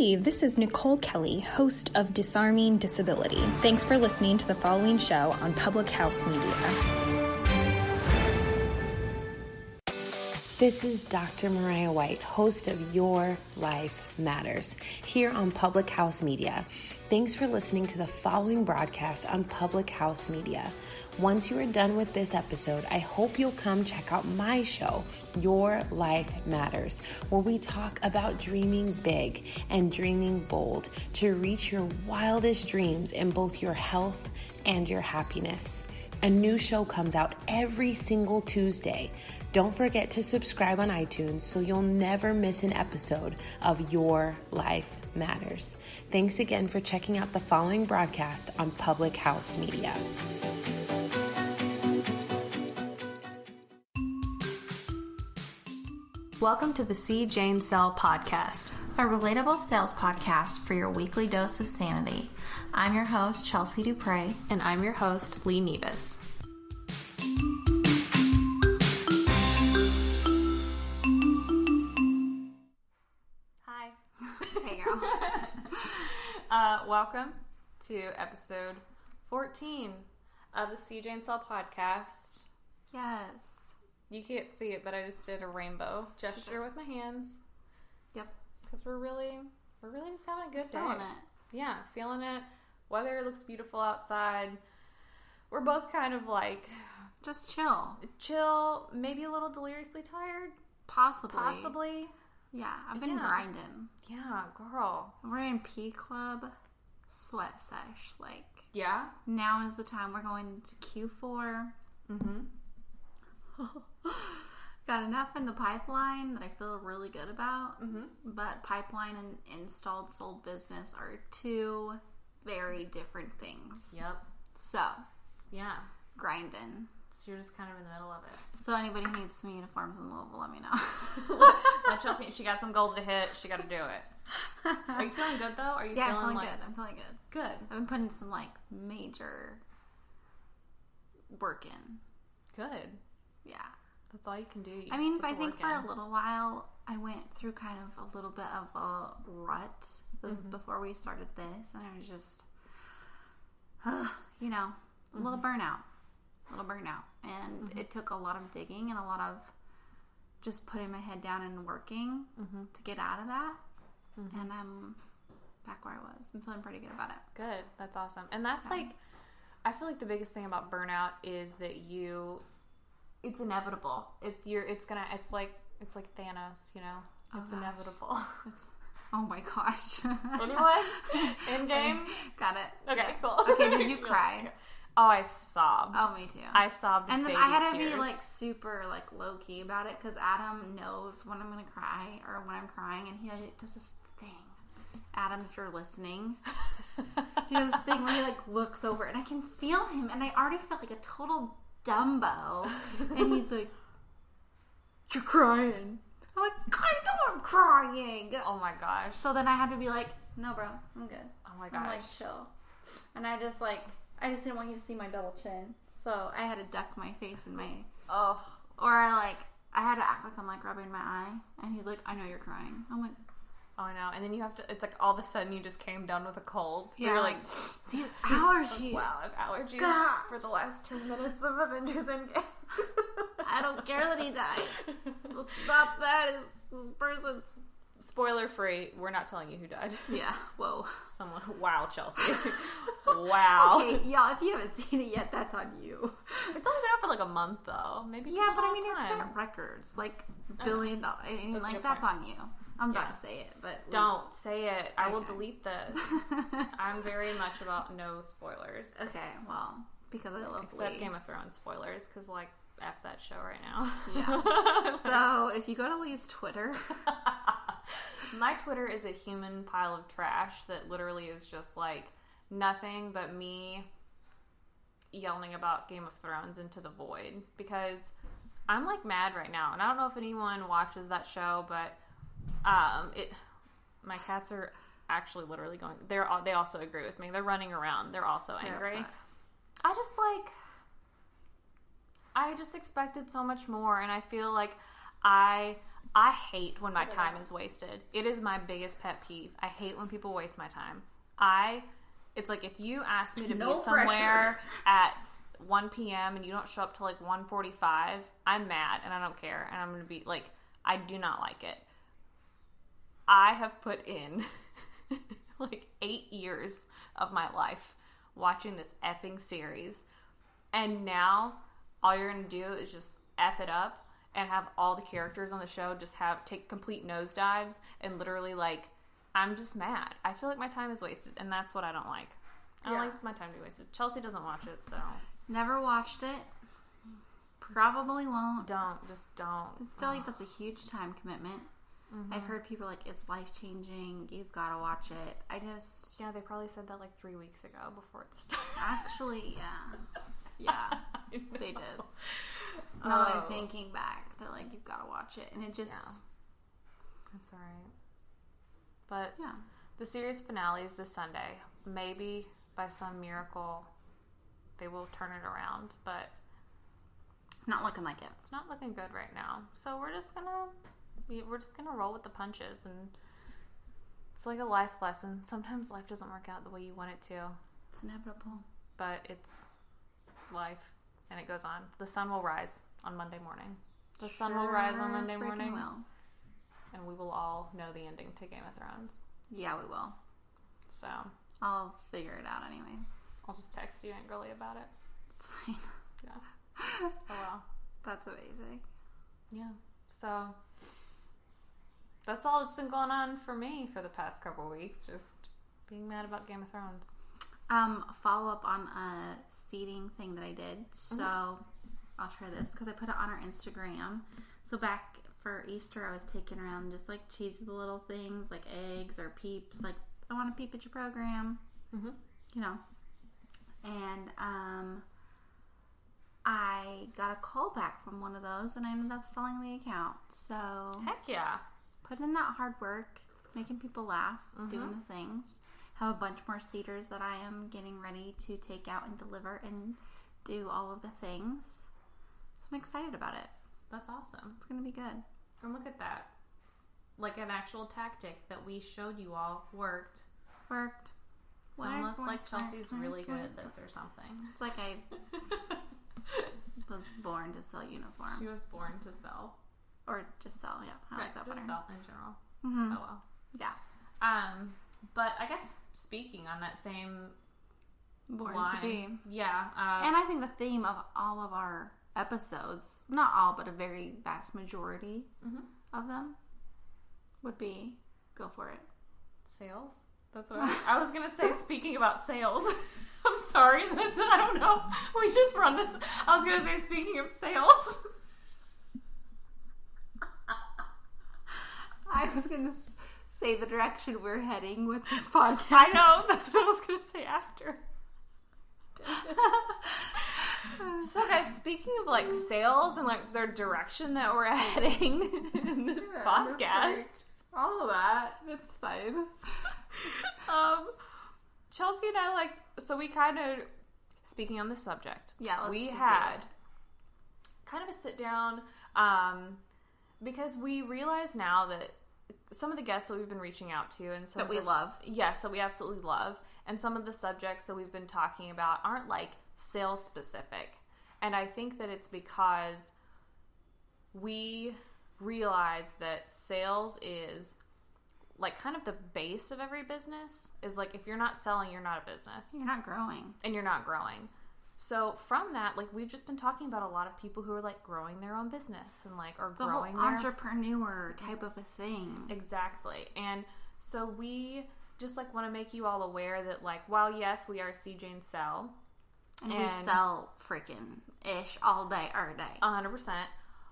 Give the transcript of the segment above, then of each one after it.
Hey, this is Nicole Kelly, host of Disarming Disability. Thanks for listening to the following show on Public House Media. This is Dr. Mariah White, host of Your Life Matters, here on Public House Media. Thanks for listening to the following broadcast on Public House Media. Once you are done with this episode, I hope you'll come check out my show, Your Life Matters, where we talk about dreaming big and dreaming bold to reach your wildest dreams in both your health and your happiness. A new show comes out every single Tuesday. Don't forget to subscribe on iTunes so you'll never miss an episode of Your Life Matters. Thanks again for checking out the following broadcast on Public House Media. Welcome to the C. Jane Sell podcast, a relatable sales podcast for your weekly dose of sanity. I'm your host, Chelsea Dupre. and I'm your host, Lee Nevis. Hi. Hey, girl. Welcome to episode 14 of the C. Jane Sell podcast. Yes. You can't see it, but I just did a rainbow gesture with my hands. Yep. Because we're really just having a good day. Feeling it. Yeah, feeling it. Weather looks beautiful outside. We're both kind of like Just chill, maybe a little deliriously tired. Possibly. Yeah, I've been Yeah. grinding. Yeah, girl. We're in P Club sweat sesh. Like, Yeah? now is the time. We're going to Q4. Mm-hmm. Got enough in the pipeline that I feel really good about. Mm-hmm. But pipeline and installed sold business are two very different things. Yep. So, Yeah. grinding. So you're just kind of in the middle of it. So anybody who needs some uniforms in Louisville, let me know. Let Chelsea, she got some goals to hit. She got to do it. Are you feeling good, though? Are you Yeah, feeling I'm feeling like... good. I'm feeling good. Good. I've been putting some, like, major work in. Good. Yeah. That's all you can do. You I just mean, put I the think work for in. a little while, I went through kind of a little bit of a rut. This is before we started this, and I was just, you know, a little burnout. And it took a lot of digging and a lot of just putting my head down and working to get out of that. And I'm back where I was. I'm feeling pretty good about it. Good. That's awesome. And that's like, I feel like the biggest thing about burnout is that it's inevitable. It's like Thanos, you know? It's inevitable. Oh my gosh. Anyone? In game? Got it. Okay, Yeah. cool. Okay, did you cry? Oh, I sobbed. Oh, me too. I sobbed. And then baby I had to tears. be like super like low key about it because Adam knows when I'm gonna cry or when I'm crying, and he does this thing. Adam, if you're listening, he does this thing where he like looks over, and I can feel him, and I already feel like a total Dumbo, and he's like, "You're crying." I'm like, "I know I'm crying." Oh my gosh. So then I had to be like, "No, bro, I'm good." Oh my I'm gosh. like, chill. And I just didn't want you to see my double chin. So I had to duck my face in my... Oh. Or I had to act like I'm like rubbing my eye. And he's like, "I know you're crying." I'm like... Oh, I know. And then you have to... It's like all of a sudden you just came down with a cold. Yeah. You're like... These allergies. Wow, I have allergies God. for the last 10 minutes of Avengers Endgame. I don't care that he died. It's not that. It's this person. Spoiler free, we're not telling you who died. Yeah. Whoa. Someone... Wow, Chelsea. Wow. Okay, y'all, if you haven't seen it yet, that's on you. It's only been out for like a month, though. Maybe Yeah, not but all I mean, the it time. set records. Like, $1 billion. I mean, That's a like, good that's point. on you. I'm about Yeah. to say it, but... Don't say it. I will Okay. delete this. I'm very much about no spoilers. Okay, well, because I love Except Lee. Game of Thrones spoilers, because, like, F that show right now. Yeah. So, if you go to Lee's Twitter... My Twitter is a human pile of trash that literally is just, like, nothing but me yelling about Game of Thrones into the void. Because I'm, like, mad right now. And I don't know if anyone watches that show, but my cats are actually literally going... They also agree with me. They're running around. They're also angry. upset. I just expected so much more, and I feel like I I hate when my time is wasted. It is my biggest pet peeve. I hate when people waste my time. It's like if you ask me to be somewhere at 1 p.m. and you don't show up till like 1:45, I'm mad and I don't care. And I'm going to be like, I do not like it. I have put in like 8 years of my life watching this effing series. And now all you're going to do is just F it up and have all the characters on the show just take complete nosedives and literally like, I'm just mad. I feel like my time is wasted and that's what I don't like. I don't like my time to be wasted. Chelsea doesn't watch it, so. Never watched it. Probably won't. Just don't. I feel like that's a huge time commitment. Mm-hmm. I've heard people like, it's life-changing. You've got to watch it. Yeah, they probably said that like 3 weeks ago before it started. Actually, yeah. Yeah, they did. Now that I'm thinking back, they're like, you've got to watch it. And it just... Yeah. That's all right. But yeah, the series finale is this Sunday. Maybe by some miracle they will turn it around, but... Not looking like it. It's not looking good right now. So we're just gonna roll with the punches, and it's like a life lesson. Sometimes life doesn't work out the way you want it to. It's inevitable. But it's life, and it goes on. The sun will rise on Monday morning. The sun will rise on Monday morning. Will. And we will all know the ending to Game of Thrones. Yeah, we will. So I'll figure it out anyways. I'll just text you angrily about it. It's fine. Yeah. Oh well. That's amazing. Yeah. So that's all that's been going on for me for the past couple weeks. Just being mad about Game of Thrones. Follow up on a seating thing that I did. So I'll share this because I put it on our Instagram. So back for Easter, I was taking around just like cheesy little things like eggs or peeps. Like, I want to peep at your program. Mm-hmm. You know. And I got a call back from one of those and I ended up selling the account. So heck yeah. Put in that hard work, making people laugh, doing the things. Have a bunch more seaters that I am getting ready to take out and deliver and do all of the things. So I'm excited about it. That's awesome. It's going to be good. And look at that. Like an actual tactic that we showed you all worked. It's almost like Chelsea's really good at this or something. It's like I was born to sell uniforms. She was born to sell. Or just sell, yeah. I like that better. Just sell in general. Mm-hmm. Oh well. Yeah. But I guess speaking on that same Born line, to be. Yeah. And I think the theme of all of our episodes, not all, but a very vast majority of them, would be go for it. Sales? That's what I was going to say, speaking about sales. I'm sorry. I don't know. We just run this. I was going to say, speaking of sales. I was going to say the direction we're heading with this podcast. I know. That's what I was going to say after. So guys, speaking of like sales and like their direction that we're heading in this podcast. All of that. It's fine. Chelsea and I so we kind of, speaking on the subject. Yeah, we had kind of a sit down, because we realize now that some of the guests that we've been reaching out to and some that we love. Yes, that we absolutely love. And some of the subjects that we've been talking about aren't like sales specific. And I think that it's because we realize that sales is like kind of the base of every business. Is like, if you're not selling, you're not a business. You're not growing. And you're not growing. So from that, like, we've just been talking about a lot of people who are like growing their own business and like are the growing whole entrepreneur type of a thing. Exactly. And so we just like want to make you all aware that like, while yes, we are CJ and Sell, and we sell freaking ish all day, every day. 100%.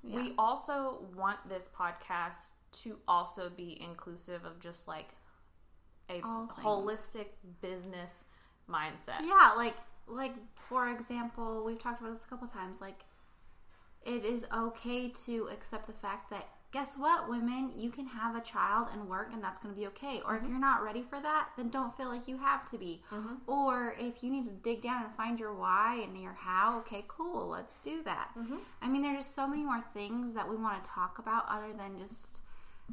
Yeah. We also want this podcast to also be inclusive of just like a holistic business mindset. Yeah, like for example, we've talked about this a couple times. Like, it is okay to accept the fact that guess what, women? You can have a child and work, and that's going to be okay. Or if you're not ready for that, then don't feel like you have to be. Or if you need to dig down and find your why and your how, okay, cool, let's do that. I mean, there's just so many more things that we want to talk about other than just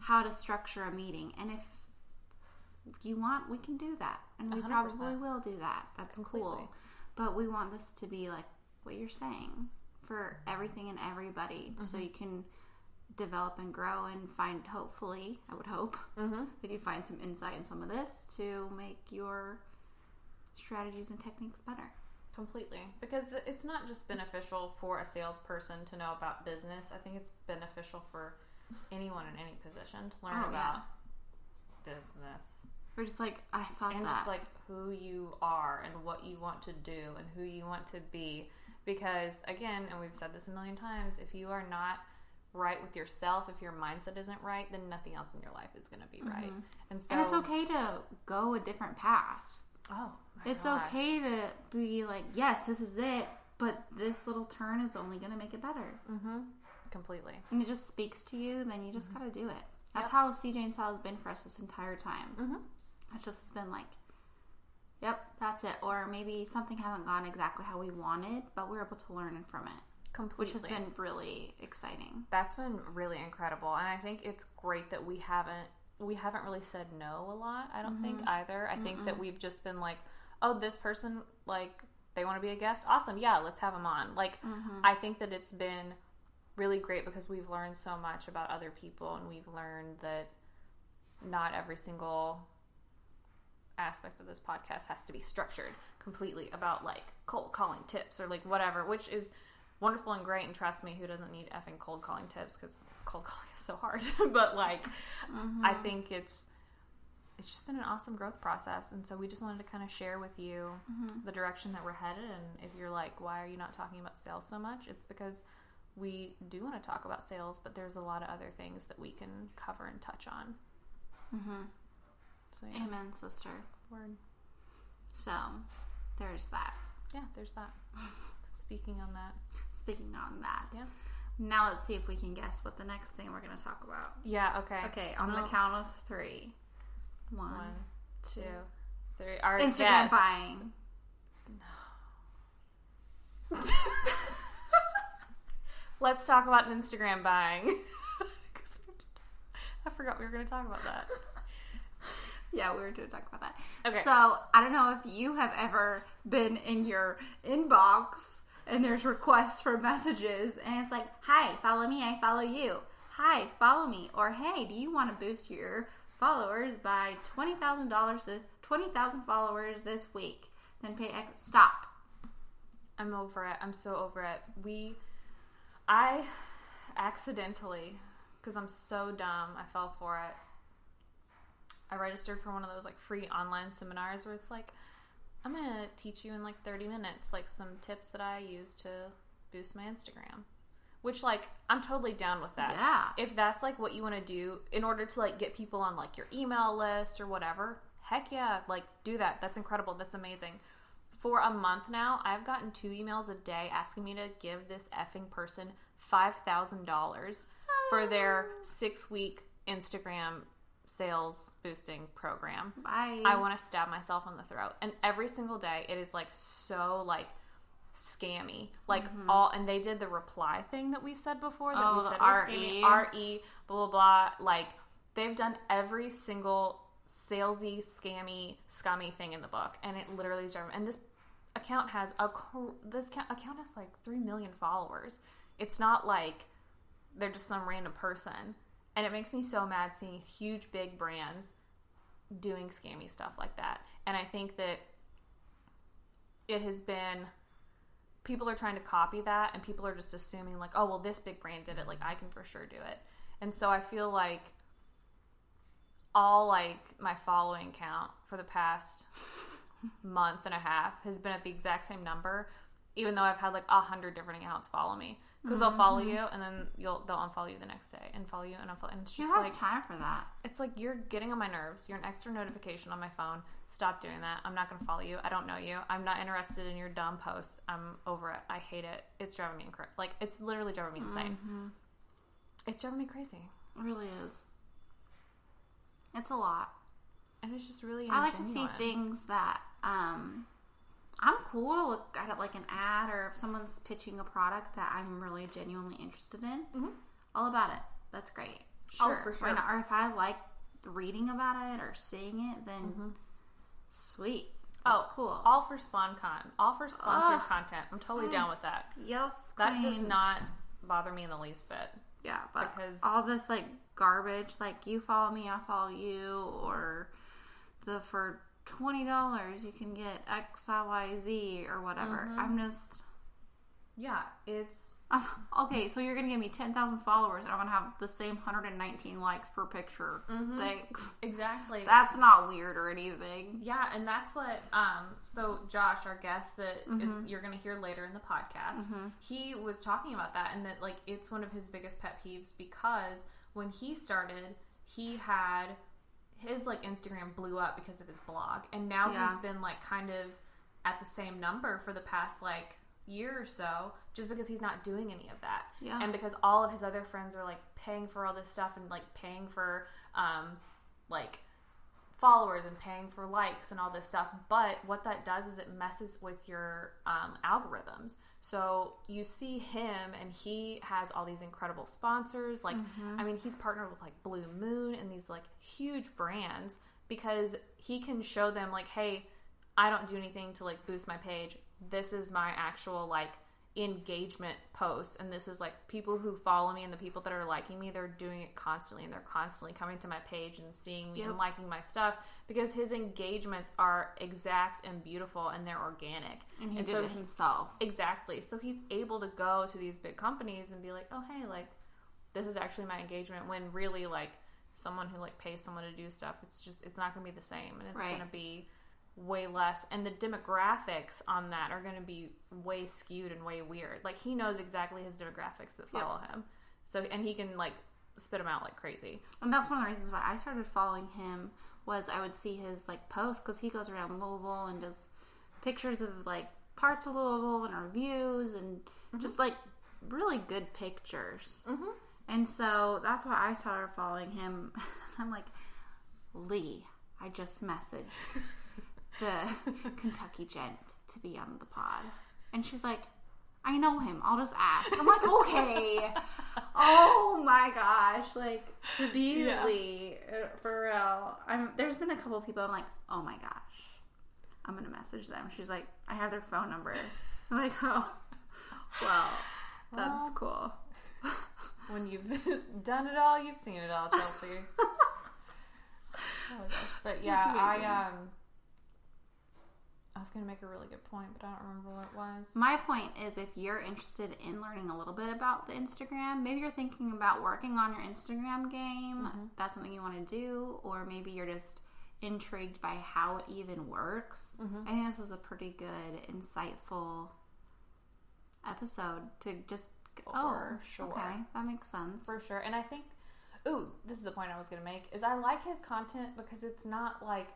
how to structure a meeting. And if you want, we can do that. And we 100%. probably will do that. That's Completely. cool. But we want this to be like what you're saying for everything and everybody, so you can develop and grow and find, hopefully, I would hope, that you find some insight in some of this to make your strategies and techniques better. Completely. Because it's not just beneficial for a salesperson to know about business. I think it's beneficial for anyone in any position to learn about business. We're just like, I thought and that. just like who you are and what you want to do and who you want to be. Because again, and we've said this a million times, if you are not right with yourself, if your mindset isn't right, then nothing else in your life is going to be right. And so, and it's okay to go a different path. Oh, it's okay to be like, yes, this is it, but this little turn is only going to make it better. Completely. And it just speaks to you, then you just got to do it. That's how CJ and Sal has been for us this entire time. It's just been like, yep, that's it. Or maybe something hasn't gone exactly how we wanted, but we're able to learn from it. Completely. Which has been really exciting. That's been really incredible. And I think it's great that we haven't really said no a lot, I don't think either. I think that we've just been like, oh, this person, like, they want to be a guest? Awesome. Yeah, let's have them on. Like, I think that it's been really great because we've learned so much about other people, and we've learned that not every single aspect of this podcast has to be structured completely about like cold calling tips or like whatever, which is wonderful and great, and trust me, who doesn't need effing cold calling tips, because cold calling is so hard. But like I think it's just been an awesome growth process, and so we just wanted to kind of share with you the direction that we're headed. And if you're like, why are you not talking about sales so much, it's because we do want to talk about sales, but there's a lot of other things that we can cover and touch on. So, yeah. Amen, sister. Word. So, there's that. Yeah, there's that. Speaking on that. Yeah. Now let's see if we can guess what the next thing we're going to talk about. Yeah, okay. Okay, on the count of 3. 1, 2, 3. Our Instagram guest. buying. No. Let's talk about an Instagram buying. I forgot we were going to talk about that. Yeah, we were going to talk about that. Okay. So, I don't know if you have ever been in your inbox and there's requests for messages and it's like, hi, follow me, I follow you. Hi, follow me. Or, hey, do you want to boost your followers by $20,000 to 20,000 followers this week? Then pay X. Stop. I'm over it. I'm so over it. I accidentally, because I'm so dumb, I fell for it. I registered for one of those like free online seminars where it's like, I'm going to teach you in like 30 minutes, like some tips that I use to boost my Instagram. Which like, I'm totally down with that. Yeah. If that's like what you want to do in order to like get people on like your email list or whatever, heck yeah, like do that. That's incredible. That's amazing. For a month now, I've gotten 2 emails a day asking me to give this effing person $5,000 for their 6-week Instagram sales boosting program. Bye. I want to stab myself in the throat. And every single day, it is like so like scammy. Like all, and they did the reply thing that we said before that we said was scammy. RE, blah, blah, blah. Like they've done every single salesy, scammy, scummy thing in the book. And it literally is driving. And this account has account has like 3 million followers. It's not like they're just some random person. And it makes me so mad seeing huge, big brands doing scammy stuff like that. And I think that it has been, people are trying to copy that, and people are just assuming like, oh, well, this big brand did it, like I can for sure do it. And so I feel like all like my following count for the past month and a half has been at the exact same number, even though I've had like 100 different accounts follow me. Because they'll follow you, and then they'll unfollow you the next day, and follow you, and unfollow. And it's just Who has like, time for that? it's like, you're getting on my nerves. You're an extra notification on my phone. Stop doing that. I'm not going to follow you. I don't know you. I'm not interested in your dumb posts. I'm over it. I hate it. It's driving me like, it's literally driving me insane. It's driving me crazy. It really is. It's a lot. And it's just really I like to see things that I'm cool to look at it like an ad, or if someone's pitching a product that I'm really genuinely interested in. Mm-hmm. All about it. That's great. Sure. Oh, for sure. Or if I like reading about it or seeing it, then sweet. That's cool. All for SpawnCon. All for sponsored content. I'm totally down with that. Yes, that does not bother me in the least bit. Yeah, but because all this like garbage, like you follow me, I follow you, or for $20 you can get XYZ or whatever. I'm just it's okay. So you're gonna give me 10,000 followers, and I'm gonna have the same 119 likes per picture. Thanks. Exactly. That's not weird or anything. Yeah, and that's what. So Josh, our guest that is you're gonna hear later in the podcast, he was talking about that, and that like it's one of his biggest pet peeves, because when he started, he had his like Instagram blew up because of his blog, and now he's been like kind of at the same number for the past like year or so, just because he's not doing any of that. Yeah. And because all of his other friends are like paying for all this stuff, and like paying for like followers and paying for likes and all this stuff. But what that does is it messes with your algorithms. So you see him, and he has all these incredible sponsors. Like, I mean, he's partnered with like Blue Moon and these like huge brands, because he can show them like, hey, I don't do anything to like boost my page. This is my actual like engagement post, and this is like people who follow me, and the people that are liking me, they're doing it constantly, and they're constantly coming to my page and seeing me and liking my stuff, because his engagements are exact and beautiful, and they're organic, and he did it himself. Exactly. So he's able to go to these big companies and be like, oh hey, like this is actually my engagement, when really like someone who like pays someone to do stuff, it's not gonna be the same, and it's gonna be way less, and the demographics on that are going to be way skewed and way weird. Like, he knows exactly his demographics that follow him, so, and he can like spit them out like crazy. And that's one of the reasons why I started following him, was I would see his like posts, because he goes around Louisville and does pictures of like parts of Louisville and reviews, and just like really good pictures. And so that's why I started following him. I'm like, Lee, I just messaged the Kentucky Gent to be on the pod, and she's like, I know him, I'll just ask. I'm like, okay. Oh my gosh, like, to be Lee, for real. There's been a couple of people I'm like, oh my gosh, I'm gonna message them. She's like, I have their phone number. I'm like, oh well, that's cool. When you've done it all, you've seen it all, Chelsea. But yeah, I was going to make a really good point, but I don't remember what it was. My point is, if you're interested in learning a little bit about the Instagram, maybe you're thinking about working on your Instagram game, that's something you want to do, or maybe you're just intrigued by how it even works. I think this is a pretty good, insightful episode to just, okay, that makes sense. For sure. And I think, this is the point I was going to make, is I like his content because it's not like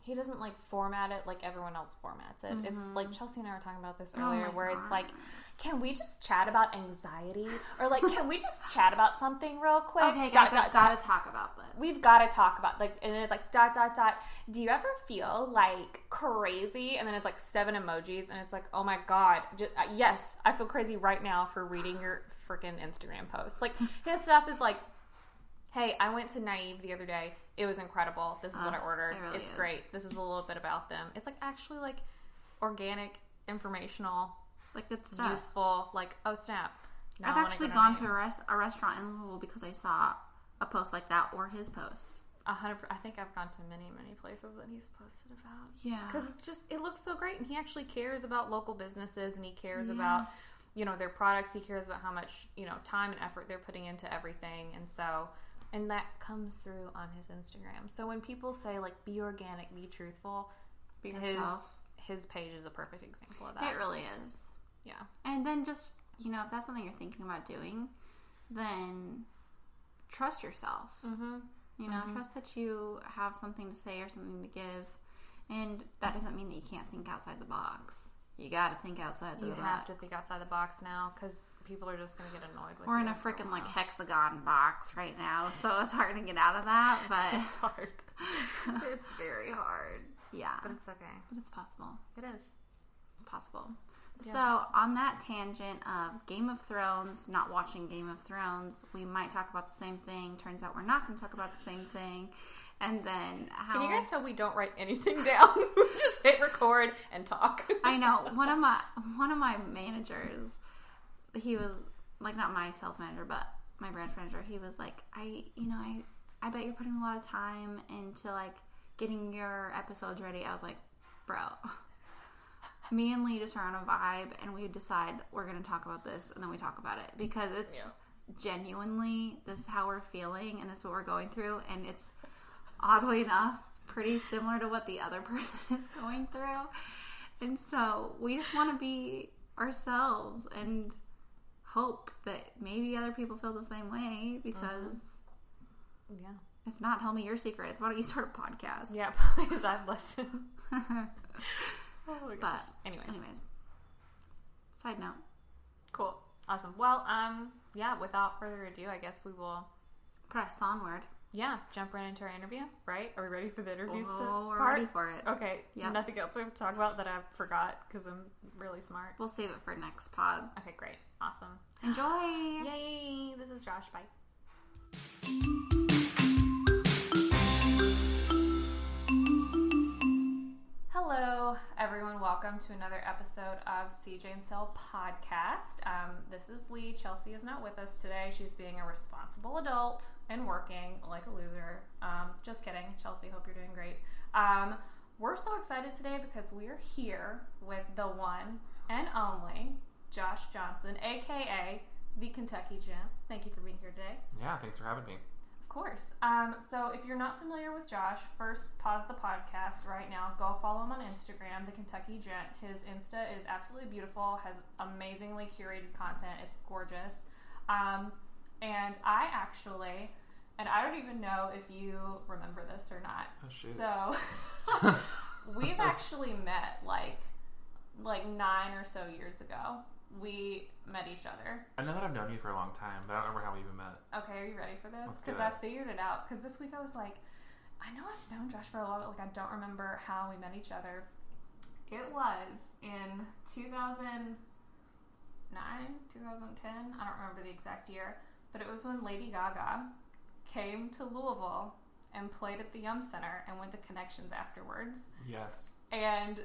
he doesn't like format it like everyone else formats it. It's like Chelsea and I were talking about this earlier, where it's like, can we just chat about anxiety, or like, can we just chat about something real quick? Okay, guys, I've got to talk about this. We've got to talk about, like, and then it's like ... Do you ever feel like crazy? And then it's like 7 emojis, and it's like, oh my god, yes, I feel crazy right now for reading your freaking Instagram posts. Like, his stuff is like, hey, I went to Naive the other day. It was incredible. This is what I ordered. It's great. This is a little bit about them. It's like actually like organic, informational, like good stuff, useful. Like, oh snap! Now I've actually gone to a restaurant in Louisville because I saw a post like that, or his post. 100%. I think I've gone to many places that he's posted about. Yeah, because it looks so great, and he actually cares about local businesses, and he cares about their products. He cares about how much time and effort they're putting into everything, and so. And that comes through on his Instagram. So when people say, like, be organic, be truthful, his page is a perfect example of that. It really is. Yeah. And then just, if that's something you're thinking about doing, then trust yourself. Trust that you have something to say or something to give. And that doesn't mean that you can't think outside the box. You got to think outside the box. You have to think outside the box now, because people are just going to get annoyed with We're in you a for freaking while. hexagon box right now, so it's hard to get out of that, but It's hard. It's very hard. yeah. But it's okay. But it's possible. It is. It's possible. Yeah. So, on that tangent of Game of Thrones, not watching Game of Thrones, we might talk about the same thing. Turns out we're not going to talk about the same thing. And then how... Can you guys tell we don't write anything down? We just hit record and talk. I know. One of my managers, he was, like, not my sales manager, but my branch manager, he was like, I bet you're putting a lot of time into, like, getting your episodes ready. I was like, bro... Me and Lee just are on a vibe, and we decide we're going to talk about this, and then we talk about it. Because it's genuinely, this is how we're feeling, and this is what we're going through, and it's, oddly enough, pretty similar to what the other person is going through. And so, we just want to be ourselves, and hope that maybe other people feel the same way, because... Yeah. If not, tell me your secrets. Why don't you start a podcast? Yeah, please, I'd listen. Oh my gosh. But anyways, side note. Cool. Awesome. Well, yeah, without further ado, I guess we will Press onward. jump right into our interview, right? Are we ready for the interview We're part? ready for it. Okay. Yep. Nothing else we have to talk about that I forgot because I'm really smart. We'll save it for next pod. Okay, great. Awesome. Enjoy! Yay! This is Josh. Bye. Hello, everyone. Welcome to another episode of CJ and Sel podcast. This is Lee. Chelsea is not with us today. She's being a responsible adult and working like a loser. Just kidding. Chelsea, hope you're doing great. We're so excited today because we are here with the one and only Josh Johnson, aka the Kentucky Gent. Thank you for being here today. Yeah, thanks for having me. Of course. So if you're not familiar with Josh, first pause the podcast right now. Go follow him on Instagram, the Kentucky Gent. His Insta is absolutely beautiful, has amazingly curated content. It's gorgeous. And I actually, and I don't even know if you remember this or not. Oh, shoot. So we've actually met like 9 or so years ago. We met each other. I know that I've known you for a long time, but I don't remember how we even met. Okay, are you ready for this? Let's do Because I it. figured it out. Because this week I was like, I know I've known Josh for a while, but like I don't remember how we met each other. It was in 2009, 2010. I don't remember the exact year, but it was when Lady Gaga came to Louisville and played at the Yum Center and went to Connections afterwards. Yes. And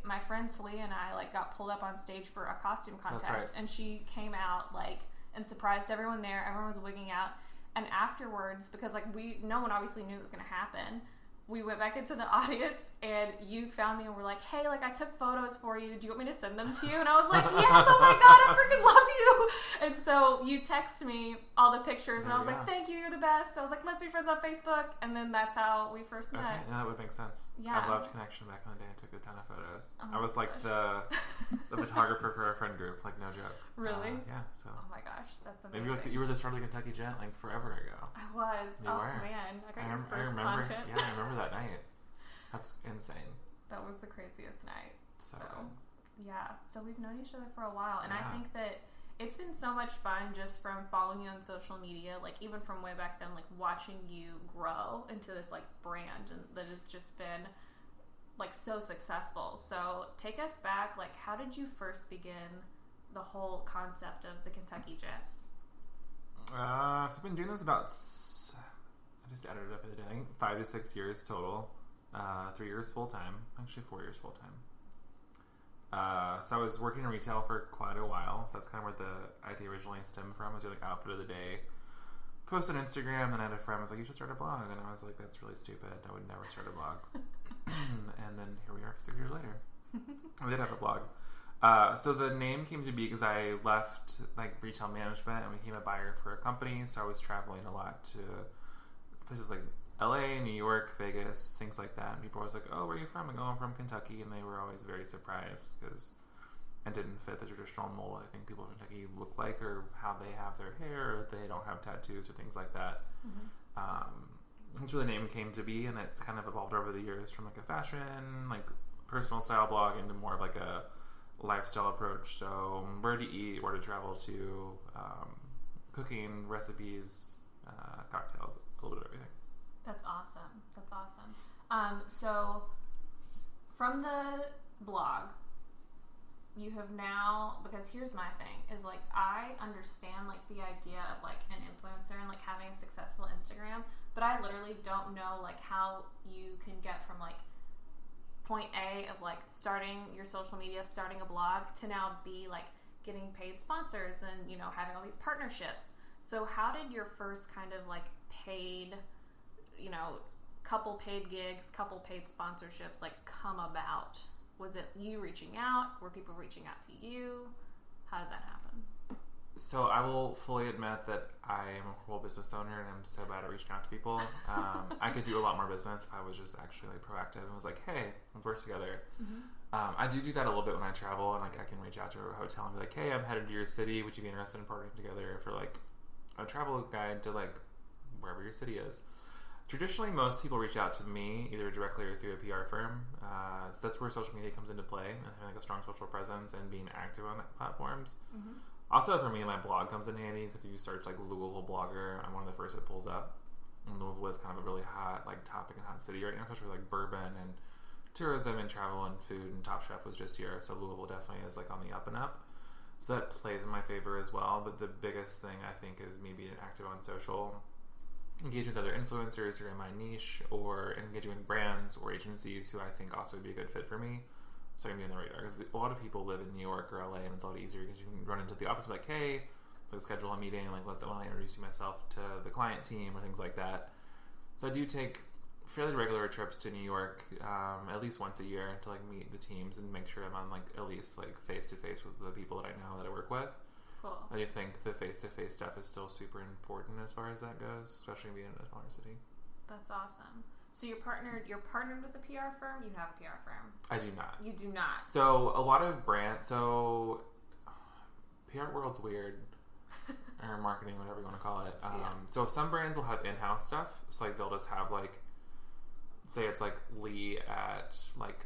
my friend Celia and I like got pulled up on stage for a costume contest. That's right. And she came out like and surprised everyone there. Everyone was wigging out. And afterwards, because like no one obviously knew it was going to happen, we went back into the audience and you found me and were like, hey, like I took photos for you. Do you want me to send them to you? And I was like, yes, oh my God, I freaking love you. And so you text me all the pictures and I was like, thank you, you're the best. So I was like, let's be friends on Facebook. And then that's how we first met. Okay, yeah, that would make sense. Yeah. I loved Connection back in the day. I took a ton of photos. Oh I was my like gosh. the photographer for our friend group, like no joke. Really? Yeah, so. Oh my gosh, that's amazing. Maybe you were the start of the Kentucky Gent like forever ago. I was. You Oh were. man, I got I your first remember, content. Yeah, I remember that night. That's insane. That was the craziest night. So, Yeah, so we've known each other for a while, and I Yeah. think that it's been so much fun just from following you on social media, like even from way back then, like watching you grow into this like brand and that has just been like so successful. So take us back, like how did you first begin the whole concept of the Kentucky Gent? so I've been doing this about, I just added it up the other day, I think 5 to 6 years total. 3 years full time, actually 4 years full time. So I was working in retail for quite a while. So that's kind of where the idea originally stemmed from. I was doing like outfit of the day, post on Instagram, and I had a friend who was like, "You should start a blog," and I was like, "That's really stupid. I would never start a blog." And then here we are 6 years later. I did have a blog. So the name came to be because I left like retail management and became a buyer for a company. So I was traveling a lot to places like LA, New York, Vegas, things like that. And people were always like, "Oh, where are you from?" I go, "I'm from Kentucky," and they were always very surprised because I didn't fit the traditional mold I think people in Kentucky look like, or how they have their hair, or they don't have tattoos or things like that. That's where the name came to be, and it's kind of evolved over the years from like a fashion, like personal style blog into more of like a lifestyle approach. So where to eat, where to travel to, cooking, recipes, cocktails, a little bit of everything. That's awesome. That's awesome. So from the blog, you have now, because here's my thing, is like I understand like the idea of like an influencer and like having a successful Instagram, but I literally don't know like how you can get from like point A of like starting your social media, starting a blog, to now be like getting paid sponsors and, you know, having all these partnerships. So how did your first kind of like paid, you know, couple paid gigs, couple paid sponsorships like come about? Was it you reaching out? Were people reaching out to you? How did that happen? So I will fully admit that I am a horrible business owner and I'm so bad at reaching out to people. I could do a lot more business if I was just actually like proactive and was like, hey, let's work together. I do that a little bit when I travel, and like I can reach out to a hotel and be like, hey, I'm headed to your city. Would you be interested in partnering together for like a travel guide to like wherever your city is? Traditionally, most people reach out to me either directly or through a PR firm. So that's where social media comes into play, and having like a strong social presence and being active on platforms. Also, for me, my blog comes in handy because if you search like Louisville blogger, I'm one of the first that pulls up. And Louisville is kind of a really hot like topic and hot city right now, especially like bourbon and tourism and travel and food. And Top Chef was just here, so Louisville definitely is like on the up and up. So that plays in my favor as well. But the biggest thing I think is me being active on social, engaging with other influencers who are in my niche, or engaging with brands or agencies who I think also would be a good fit for me. So I can be on the radar, because a lot of people live in New York or LA, and it's a lot easier because you can run into the office and be like, hey, let's schedule a meeting, like I want to introduce myself to the client team or things like that. So I do take fairly regular trips to New York, at least once a year, to like meet the teams and make sure I'm on like at least like face to face with the people that I know that I work with. Cool. I do think the face to face stuff is still super important as far as that goes, especially being in a smaller city. That's awesome. So you're partnered with a PR firm? You have a PR firm? I do not. You do not. So a lot of brands, so PR world's weird, or marketing, whatever you want to call it. So some brands will have in-house stuff. So like they'll just have like, say it's like Lee at like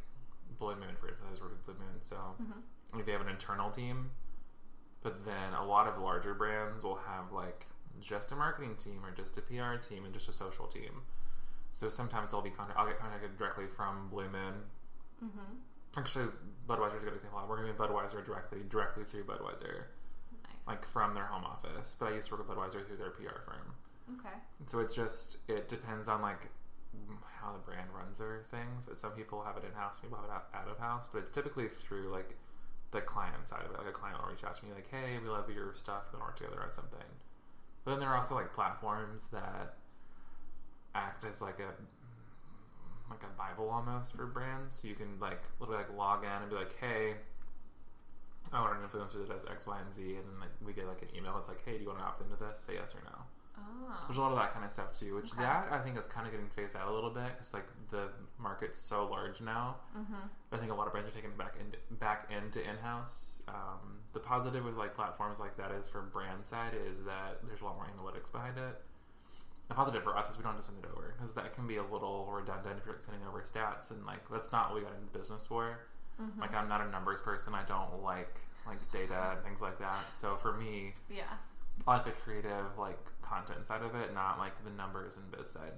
Blue Moon, for instance. I was working with Blue Moon. So like they have an internal team, but then a lot of larger brands will have like just a marketing team or just a PR team and just a social team. So sometimes I'll get contacted directly from Blue Moon. Actually, Budweiser's a good example. I'm working with Budweiser directly through Budweiser. Nice. Like from their home office. But I used to work with Budweiser through their PR firm. Okay. So it depends on like how the brand runs their things. But some people have it in-house, some people have it out of house. But it's typically through like the client side of it. Like a client will reach out to me like, hey, we love your stuff, we want to work together on something. But then there are also like platforms that act as like a Bible almost for brands. So you can like literally like log in and be like, hey, I want an influencer that does X, Y, and Z, and then like we get like an email that's like, hey, do you want to opt into this? Say yes or no. There's a lot of that kind of stuff too, which that I think is kind of getting phased out a little bit. It's like the market's so large now. I think a lot of brands are taking it back into in-house. The positive with like platforms like that is for brand side is that there's a lot more analytics behind it. The positive for us is we don't have to send it over, because that can be a little redundant if you're like sending over stats, and like that's not what we got into business for. Like I'm not a numbers person. I don't like data and things like that. So for me, I like the creative like content side of it, not like the numbers and biz side.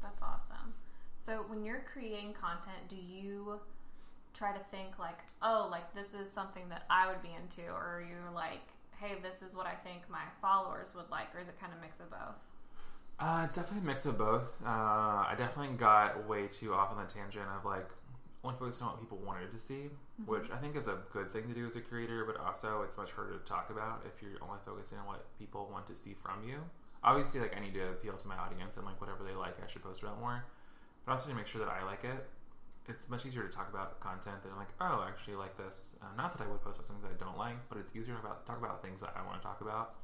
That's awesome. So when you're creating content, do you try to think like, oh, like this is something that I would be into, or you're like, hey, this is what I think my followers would like, or is it kind of a mix of both? It's definitely a mix of both. I definitely got way too off on the tangent of like only focusing on what people wanted to see, which I think is a good thing to do as a creator, but also it's much harder to talk about if you're only focusing on what people want to see from you. Obviously, like I need to appeal to my audience, and like whatever they like, I should post about more. But also to make sure that I like it. It's much easier to talk about content than like, oh, I actually like this. Not that I would post about something that I don't like, but it's easier to talk about things that I want to talk about.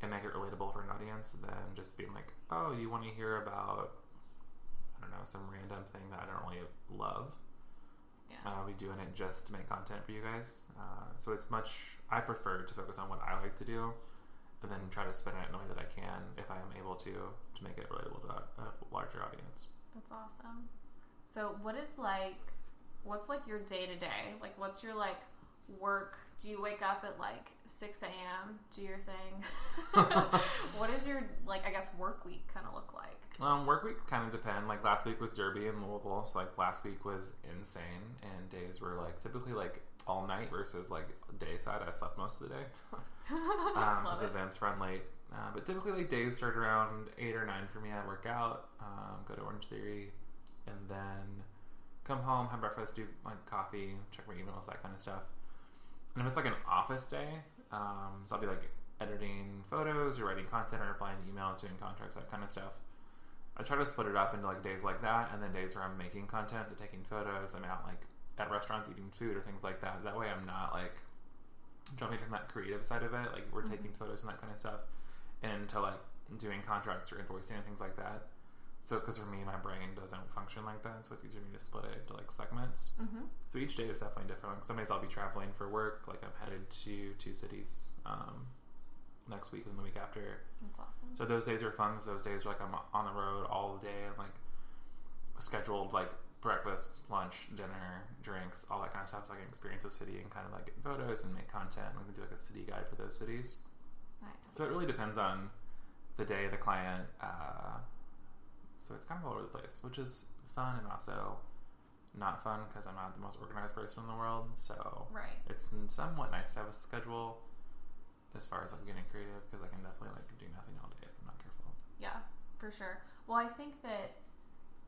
And make it relatable for an audience than just being like, oh, you want to hear about, I don't know, some random thing that I don't really love. We doing it just to make content for you guys. So it's I prefer to focus on what I like to do, and then try to spin it in the way that I can, if I am able to make it relatable to a larger audience. That's awesome. So what's like your day to day? Like what's your like work? Do you wake up at like 6 a.m., do your thing? What is your, like, I guess work week kind of look like? Work week kind of depend. Like last week was Derby in Louisville, so like last week was insane, and days were like typically like all night versus like day side. I slept most of the day because events run late. But typically like days start around 8 or 9 for me. I work out, go to Orange Theory, and then come home, have breakfast, do like coffee, check my emails, that kind of stuff. And if it's like an office day, so I'll be like editing photos or writing content or replying to emails, doing contracts, that kind of stuff. I try to split it up into like days like that, and then days where I'm making content, so taking photos, I'm out like at restaurants eating food or things like that. That way I'm not like jumping from that creative side of it, like we're taking photos and that kind of stuff, into like doing contracts or invoicing and things like that. So, because for me, my brain doesn't function like that, so it's easier for me to split it into like segments. So each day is definitely different. Like some days I'll be traveling for work, like I'm headed to 2 cities next week and the week after. That's awesome. So those days are fun, because those days are like I'm on the road all day, and like scheduled like breakfast, lunch, dinner, drinks, all that kind of stuff, so I can experience the city and kind of like get photos and make content. We can do like a city guide for those cities. Nice. So it really depends on the day, the client. So it's kind of all over the place, which is fun and also not fun because I'm not the most organized person in the world. So it's somewhat nice to have a schedule as far as like getting creative, because I can definitely like do nothing all day if I'm not careful. Yeah, for sure. Well, I think that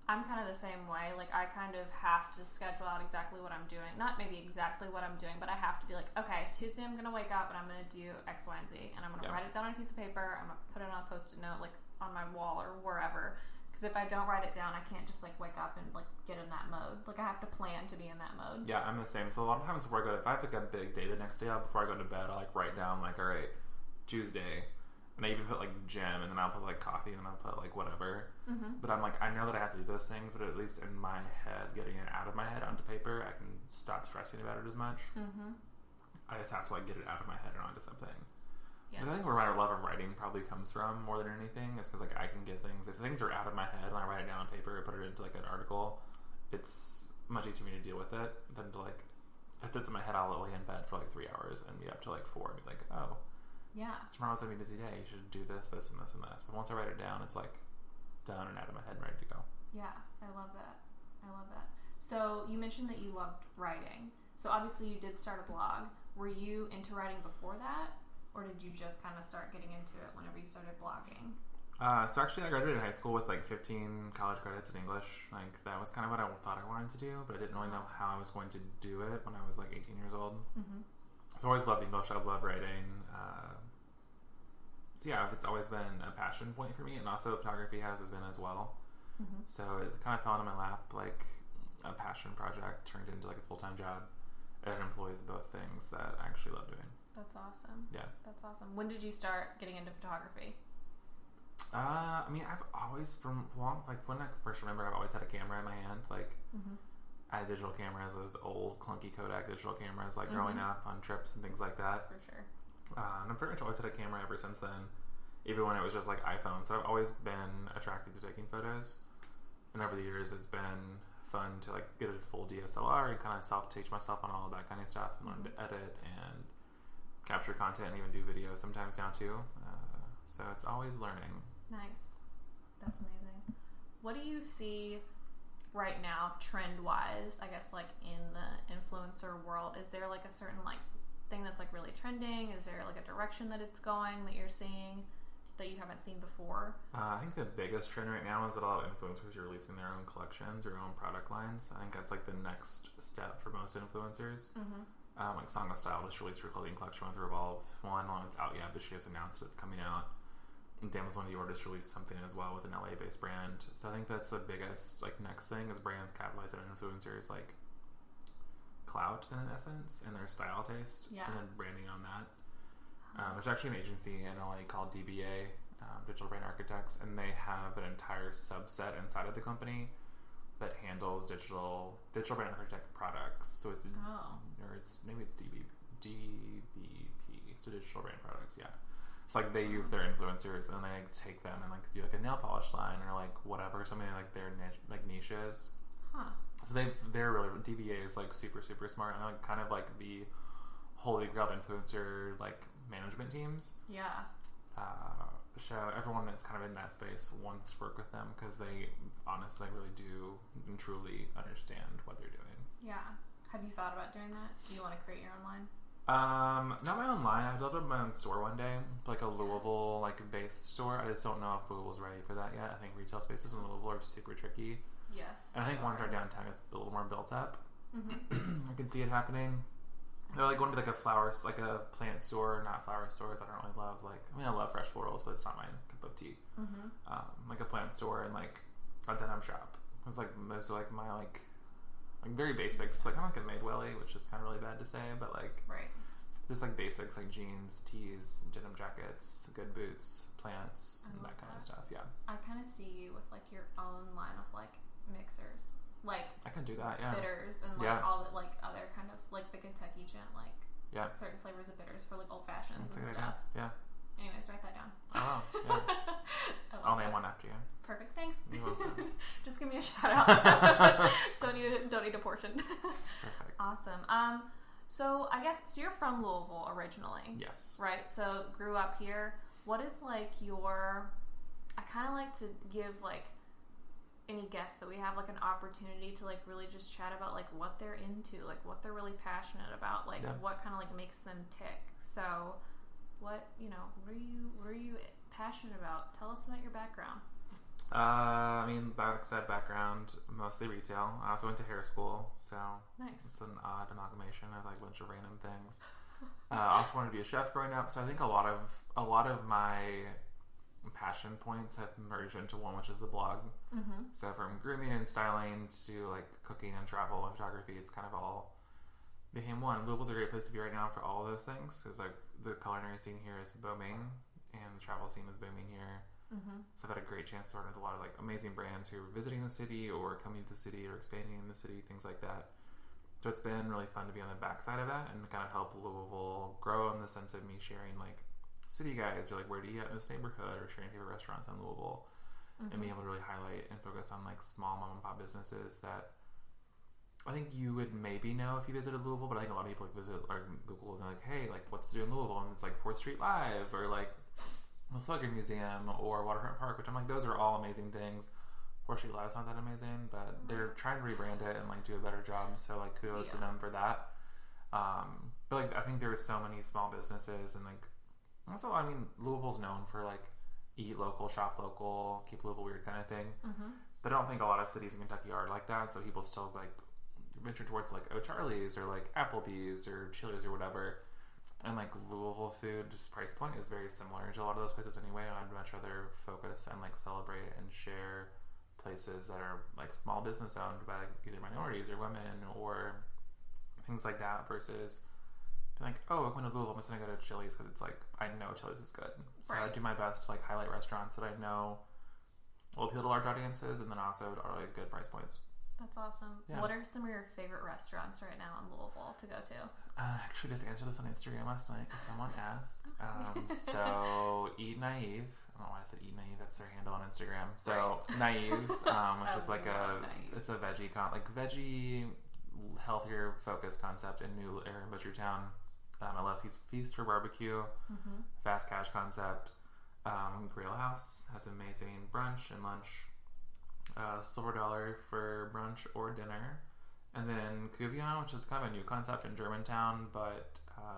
I'm kind of the same way. Like I kind of have to schedule out exactly what I'm doing. Not maybe exactly what I'm doing, but I have to be like, okay, Tuesday I'm going to wake up and I'm going to do X, Y, and Z. And I'm going to write it down on a piece of paper. I'm going to put it on a Post-it note, like on my wall or wherever. Because if I don't write it down, I can't just like wake up and like get in that mode. Like I have to plan to be in that mode. Yeah, I'm the same. So a lot of times before I go to, if I have like a big day the next day, before I go to bed, I'll like write down like, all right, Tuesday. And I even put like gym, and then I'll put like coffee, and then I'll put like whatever. But I'm like, I know that I have to do those things, but at least in my head, getting it out of my head onto paper, I can stop stressing about it as much. I just have to like get it out of my head and onto something. Yeah. I think where my love of writing probably comes from more than anything is because like I can get things, if things are out of my head and I write it down on paper or put it into like an article, it's much easier for me to deal with it than to like, if it's in my head, I'll lay in bed for like 3 hours and be up to like 4 and be like, oh yeah, tomorrow's gonna be a busy day, you should do this, this, and this, and this. But once I write it down, it's like done and out of my head and ready to go. Yeah, I love that. So you mentioned that you loved writing. So obviously you did start a blog. Were you into writing before that? Or did you just kind of start getting into it whenever you started blogging? So actually I graduated high school with like 15 college credits in English. Like that was kind of what I thought I wanted to do, but I didn't really know how I was going to do it when I was like 18 years old. So I always loved English. I love writing. So yeah, it's always been a passion point for me, and also photography has been as well. So it kind of fell into my lap, like a passion project turned into like a full-time job. It employs both things that I actually love doing. That's awesome. Yeah. That's awesome. When did you start getting into photography? I mean, I've always, from long, like when I first remember, I've always had a camera in my hand. Like, I had digital cameras, those old clunky Kodak digital cameras, like growing up on trips and things like that. For sure. And I've pretty much always had a camera ever since then, even when it was just like iPhone. So I've always been attracted to taking photos. And over the years, it's been fun to like get a full DSLR and kind of self-teach myself on all of that kind of stuff and learn to edit and capture content and even do video sometimes now too. So it's always learning. Nice. That's amazing. What do you see right now trend-wise, I guess, like in the influencer world? Is there like a certain like thing that's like really trending? Is there like a direction that it's going that you're seeing that you haven't seen before? I think the biggest trend right now is that a lot of influencers are releasing their own collections or own product lines. I think that's like the next step for most influencers. Like Song of Style just released her clothing collection with Revolve. Well, I don't know if it's out yet, but she has announced that it's coming out. And Damsel in Dior just released something as well with an LA-based brand. So I think that's the biggest like next thing is brands capitalize on influencers like clout in essence and their style taste, and then branding on that. There's actually an agency in LA called DBA, Digital Brand Architects, and they have an entire subset inside of the company that handles digital brand architect products. So it's maybe it's DBP, so digital brand products. Yeah, it's like they use their influencers and they take them and like do like a nail polish line or like whatever, something like their niches. So they're really, DBA is like super smart, and like kind of like the holy grail influencer like management teams. Yeah. So everyone that's kind of in that space wants to work with them because they honestly really do and truly understand what they're doing. Yeah. Have you thought about doing that? Do you want to create your own line? Not my own line. I'd love to have my own store one day, like a Louisville like based store. I just don't know if Louisville's ready for that yet. I think retail spaces in Louisville are super tricky. Yes. And I think once our downtown is a little more built up, Mm-hmm. I can see it happening. They're like going to be like a flowers, like a plant store, not flower stores. I don't really love I love fresh florals, but it's not my cup of tea. Mm-hmm. Like a plant store and like a denim shop. It's like most of like my like very basics. Like I'm like a Madewelly, which is kind of really bad to say, but like Right. just like basics like jeans, tees, denim jackets, good boots, plants, and that kind of stuff. Yeah, I kind of see you with like your own line of like mixers, like I can do that. Yeah, bitters and like Yeah. all the like other kind of like the Kentucky Gent, like yeah. certain flavors of bitters for like old fashions That's a and good stuff. idea. Yeah. Anyways, write that down. Oh, yeah. I'll name one after you. Perfect. Thanks. You're welcome. Just give me a shout out. don't need a portion. Perfect. Awesome. So I guess so. You're from Louisville originally. Yes. Right. So grew up here. What is like your? I kind of like to give like any guest that we have like an opportunity to like really just chat about like what they're into, like what they're really passionate about, like what kind of like makes them tick. So, what are you passionate about? Tell us about your background. I mean, like I said, background, mostly retail. I also went to hair school, so Nice. it's an odd amalgamation of like a bunch of random things. I also wanted to be a chef growing up, so I think a lot of my passion points have merged into one, which is the blog. Mm-hmm. So from grooming and styling to like cooking and travel and photography, it's kind of all became one. Louisville's a great place to be right now for all of those things because like the culinary scene here is booming and the travel scene is booming here. Mm-hmm. So I've had a great chance to learn with a lot of like amazing brands who are visiting the city or coming to the city or expanding in the city, things like that. So it's been really fun to be on the backside of that and kind of help Louisville grow in the sense of me sharing like city guides or like where to eat in this neighborhood or sharing favorite restaurants in Louisville and being able to really highlight and focus on like small mom and pop businesses that I think you would maybe know if you visited Louisville, but I think a lot of people like visit or Google and they're like, hey, like what's to do in Louisville? And it's like 4th Street Live or like the Slugger Museum or Waterfront Park, which I'm like, those are all amazing things. 4th Street Live's not that amazing, but they're trying to rebrand it and like do a better job. So like kudos to them for that. But like I think there are so many small businesses and like also I mean Louisville's known for like eat local, shop local, keep Louisville weird kind of thing. Mm-hmm. But I don't think a lot of cities in Kentucky are like that. So people still like venture towards like O'Charlie's or like Applebee's or Chili's or whatever. And like Louisville food price point is very similar to a lot of those places anyway. I'd much rather focus and like celebrate and share places that are like small business owned by like, either minorities or women or things like that versus being like, oh, I'm going to Louisville, I'm just going to go to Chili's because it's like I know Chili's is good. So I do my best to like highlight restaurants that I know will appeal to large audiences and then also are like good price points. That's awesome. Yeah. What are some of your favorite restaurants right now in Louisville to go to? Actually, just answered this on Instagram last night because someone asked. So, Eat Naive. I don't know why I said Eat Naive. That's their handle on Instagram. So, Naive, which is like it's a veggie, healthier focused concept in New Era in Butchertown. I love Feast for Barbecue, fast cash concept. Grill House has amazing brunch and lunch. Silver Dollar for brunch or dinner. And then Cuvion, which is kind of a new concept in Germantown, but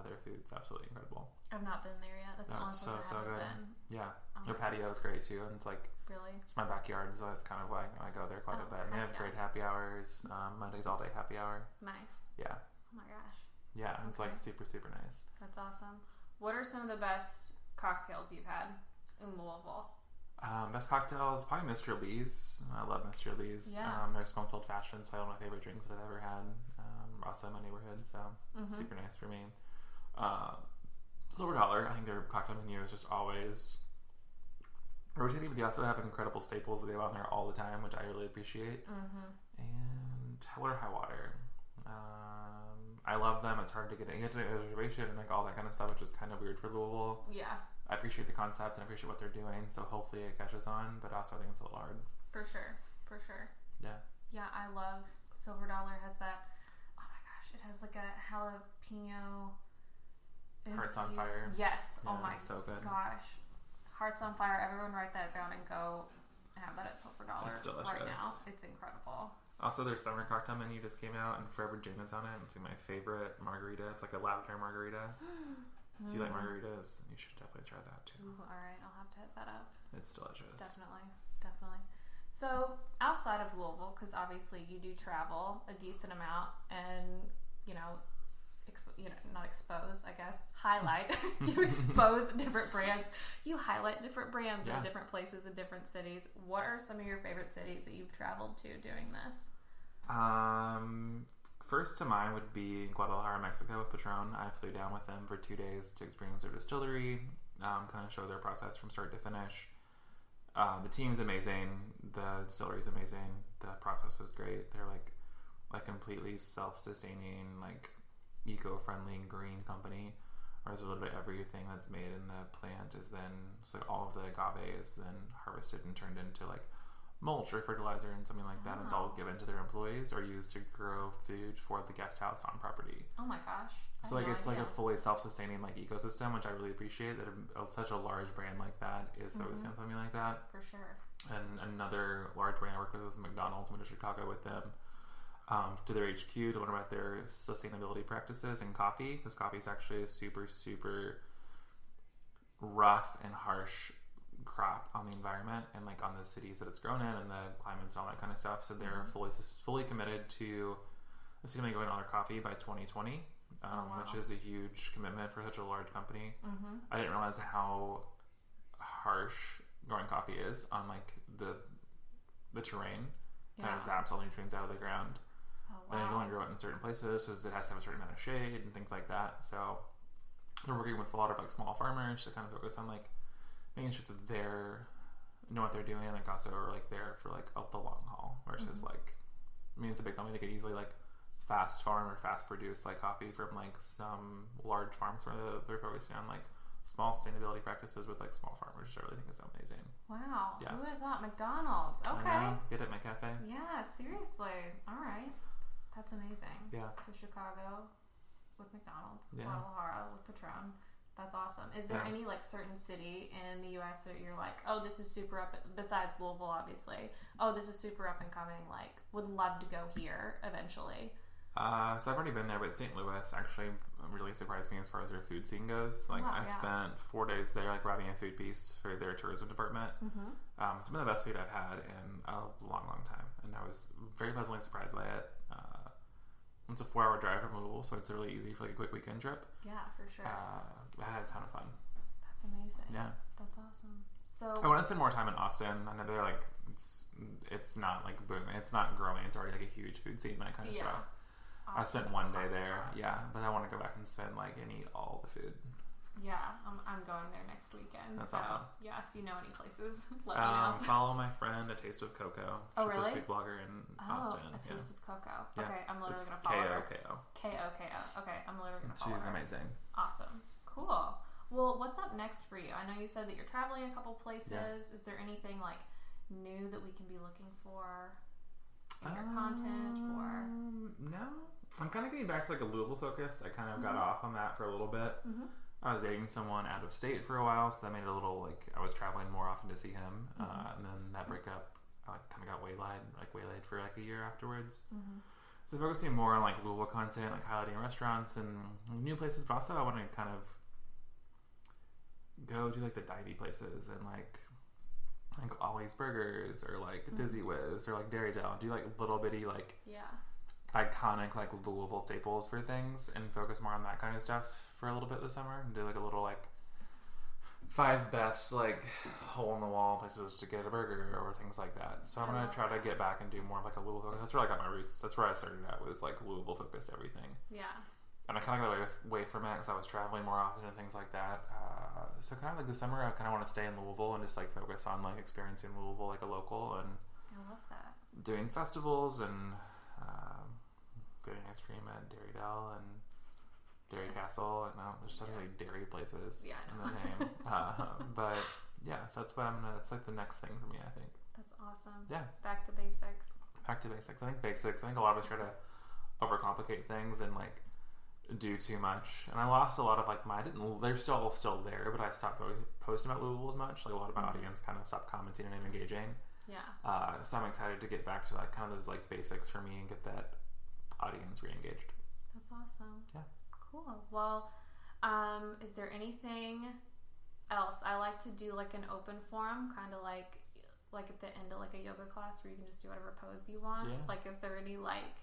their food's absolutely incredible. I've not been there yet. That's the only place I haven't been. Yeah. Their patio is great too, and it's like Really? it's my backyard, so that's kind of why I go there quite a bit. And they have great happy hours, Mondays all day happy hour. Nice. Yeah. Oh my gosh. Yeah, and it's like super, super nice. That's awesome. What are some of the best cocktails you've had in Louisville? Best cocktails, probably Mr. Lee's. I love Mr. Lee's. Yeah. Their smoked old fashions, probably one of my favorite drinks that I've ever had. Also in my neighborhood, so it's super nice for me. Silver Dollar, I think their cocktail menu is just always rotating, but they also have incredible staples that they have on there all the time, which I really appreciate. And Hell or High Water. I love them. It's hard to get in. You have to make a reservation and like all that kind of stuff, which is kind of weird for Louisville. Yeah. I appreciate the concept and I appreciate what they're doing, so hopefully it catches on, but also I think it's a little hard. For sure. For sure. Yeah. Yeah, I love Silver Dollar has that. Oh my gosh, it has like a jalapeno Hearts on Fire. Yes. Yeah, oh my it's so good. gosh. Hearts on Fire. Everyone write that down and go have that at Silver Dollar It's delicious. right now. It's incredible. Also, their summer cocktail menu just came out, and Forever Gin is on it. It's like my favorite margarita. It's like a lavender margarita. So you like margaritas, you should definitely try that too. Ooh, all right, I'll have to hit that up. It's delicious. Definitely. So outside of Louisville, because obviously you do travel a decent amount, and not expose, I guess, highlight. You expose different brands. You highlight different brands in different places in different cities. What are some of your favorite cities that you've traveled to doing this? First to mind would be Guadalajara, Mexico with Patron. I flew down with them for 2 days to experience their distillery, kind of show their process from start to finish. The team's amazing. The distillery's amazing. The process is great. They're like completely self-sustaining, like eco-friendly green company. Whereas a little bit everything that's made in the plant is then, so all of the agave is then harvested and turned into like mulch or fertilizer and something like that. It's all given to their employees or used to grow food for the guest house on property. Oh my gosh. So like it's like a fully self-sustaining like ecosystem, which I really appreciate that such a large brand like that is focusing on something like that. For sure. And another large brand I worked with was McDonald's. I went to Chicago with them to their HQ to learn about their sustainability practices in coffee, because coffee is actually a super, super rough and harsh crop on the environment and like on the cities that it's grown in and the climates and all that kind of stuff. So they're fully committed to a $60 million coffee by 2020, which is a huge commitment for such a large company. I didn't realize how harsh growing coffee is on like the terrain. Kind of zaps all the nutrients out of the ground. And you only grow it in certain places because it has to have a certain amount of shade and things like that. So they're working with a lot of like small farmers to kind of focus on like making sure that they're know what they're doing and like also are like there for like the long haul versus like, I mean, it's a big company. They could easily like fast farm or fast produce like coffee from like some large farms where they're focusing on like small sustainability practices with like small farmers, which I really think is amazing. Wow. Yeah. Who would have thought? McDonald's. Okay. I know. Get it, McCafe. Yeah, seriously. All right. That's amazing. Yeah. So Chicago with McDonald's, Yeah. Guadalajara with Patron. That's awesome. Is there any like certain city in the U.S. that you're like, oh, this is super up, besides Louisville, obviously, oh, this is super up and coming, like, would love to go here eventually? So I've already been there, but St. Louis actually really surprised me as far as their food scene goes. Like I spent 4 days there, like writing a food piece for their tourism department. Some of the best food I've had in a long, long time, and I was very pleasantly surprised by it. It's a 4-hour drive from Louisville, so it's really easy for like a quick weekend trip. Yeah, for sure. I had a ton of fun. That's amazing. Yeah, that's awesome. So I want to spend more time in Austin. I know they're like it's not like booming, it's not growing. It's already like a huge food scene, that kind of stuff. I spent 1 day there, but I want to go back and spend like and eat all the food. Yeah, I'm going there next weekend. That's so, awesome. Yeah, if you know any places, let me know. Follow my friend, A Taste of Cocoa. Oh, She's really? a food blogger in Austin. A Taste of Cocoa. Yeah. Okay, I'm literally It's going to follow her. K-O-K-O. K-O-K-O. Okay, I'm literally going to follow She's her. amazing. Awesome. Cool. Well, what's up next for you? I know you said that you're traveling a couple places. Yeah. Is there anything like new that we can be looking for in your content or? No. I'm kind of getting back to like a Louisville focus. I kind of got off on that for a little bit. I was dating someone out of state for a while, so that made it a little like I was traveling more often to see him. And then that breakup, I kind of got waylaid for like a year afterwards. So focusing more on like Louisville content, like highlighting restaurants and new places, but also I want to kind of go to like the divey places and like Ollie's Burgers or like Dizzy Whiz or like Dairy Dell. Do like little bitty like iconic like Louisville staples for things and focus more on that kind of stuff for a little bit this summer and do like a little like 5 best like hole in the wall places to get a burger or things like that. So I'm gonna try to get back and do more of like a Louisville focus. That's where I got my roots. That's where I started at, was like Louisville focused everything. Yeah. And I kind of got away from it because I was traveling more often and things like that. So kind of like this summer, I kind of want to stay in Louisville and just like focus on like experiencing Louisville like a local and I love that. doing festivals and getting ice cream at Dairy Dell and Dairy Castle. And there's so many dairy places in the name. But yeah, so that's what that's like the next thing for me, I think. That's awesome. Yeah. Back to basics. Back to basics. I think basics. I think a lot of us try to overcomplicate things and like do too much, and I lost a lot of like they're still there, but I stopped posting about Louisville as much. Like a lot of my audience kind of stopped commenting and engaging. Yeah. So I'm excited to get back to like kind of those like basics for me and get that audience re-engaged. That's awesome. Yeah. Cool. Well, is there anything else? I like to do like an open forum, kind of like at the end of like a yoga class where you can just do whatever pose you want. Yeah. Like, is there any like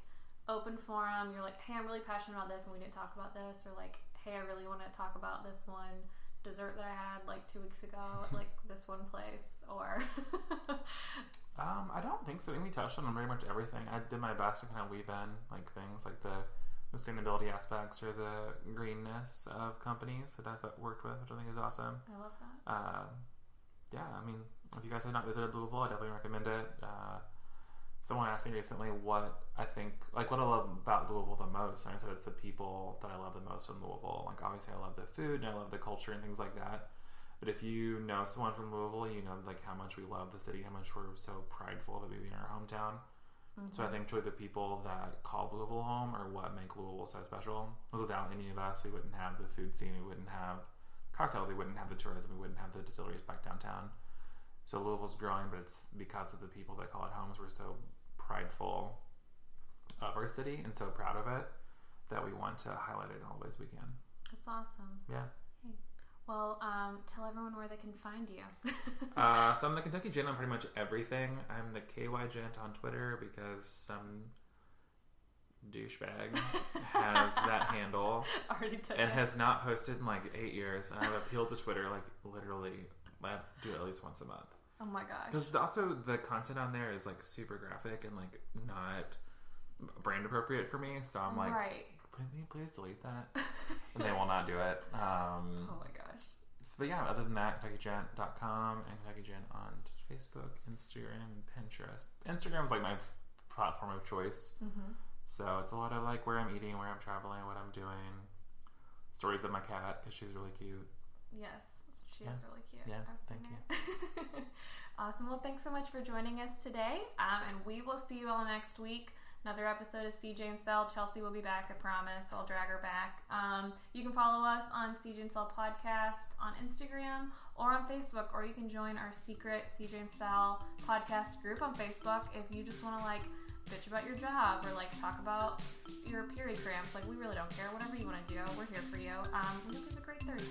open forum? You're like, hey, I'm really passionate about this, and we didn't talk about this, or like, hey, I really want to talk about this one dessert that I had like 2 weeks ago at like this one place, or I don't think so. I think we touched on pretty much everything. I did my best to kind of weave in like things like the sustainability aspects or the greenness of companies that I've worked with, which I think is awesome. I love that. Yeah, I mean, if you guys have not visited Louisville, I definitely recommend it. Someone asked me recently what I love about Louisville the most, and I said it's the people that I love the most in Louisville. Like, obviously I love the food and I love the culture and things like that, but if you know someone from Louisville, you know like how much we love the city, how much we're so prideful of it being our hometown. Mm-hmm. So I think truly the people that call Louisville home are what make Louisville so special. Without any of us, we wouldn't have the food scene, we wouldn't have cocktails, we wouldn't have the tourism, we wouldn't have the distilleries back downtown. So Louisville's growing, but it's because of the people that call it home. We're so prideful of our city and so proud of it that we want to highlight it in all ways we can. That's awesome. Yeah. Hey. Well, tell everyone where they can find you. So I'm the Kentucky Gent on pretty much everything. I'm the KY Gent on Twitter because some douchebag has that handle and has not posted in like 8 years, and I've appealed to Twitter like literally I do it at least once a month. Oh my gosh. Because also the content on there is like super graphic and like not brand appropriate for me, so I'm like, right. please delete that. And they will not do it. Oh my gosh. But yeah, other than that, KentuckyGent.com and KentuckyGent on Facebook, Instagram, and Pinterest. Instagram's like my platform of choice. Mm-hmm. So it's a lot of like where I'm eating, where I'm traveling, what I'm doing, stories of my cat because she's really cute. Yes. She is really cute. Yeah, thank you. Awesome. Well, thanks so much for joining us today. And we will see you all next week. Another episode of CJ and Cell. Chelsea will be back, I promise. I'll drag her back. You can follow us on CJ and Cell Podcast on Instagram or on Facebook, or you can join our secret CJ and Cell podcast group on Facebook if you just want to like bitch about your job or like talk about your period cramps. Like, we really don't care. Whatever you want to do, we're here for you. We hope you have a great Thursday.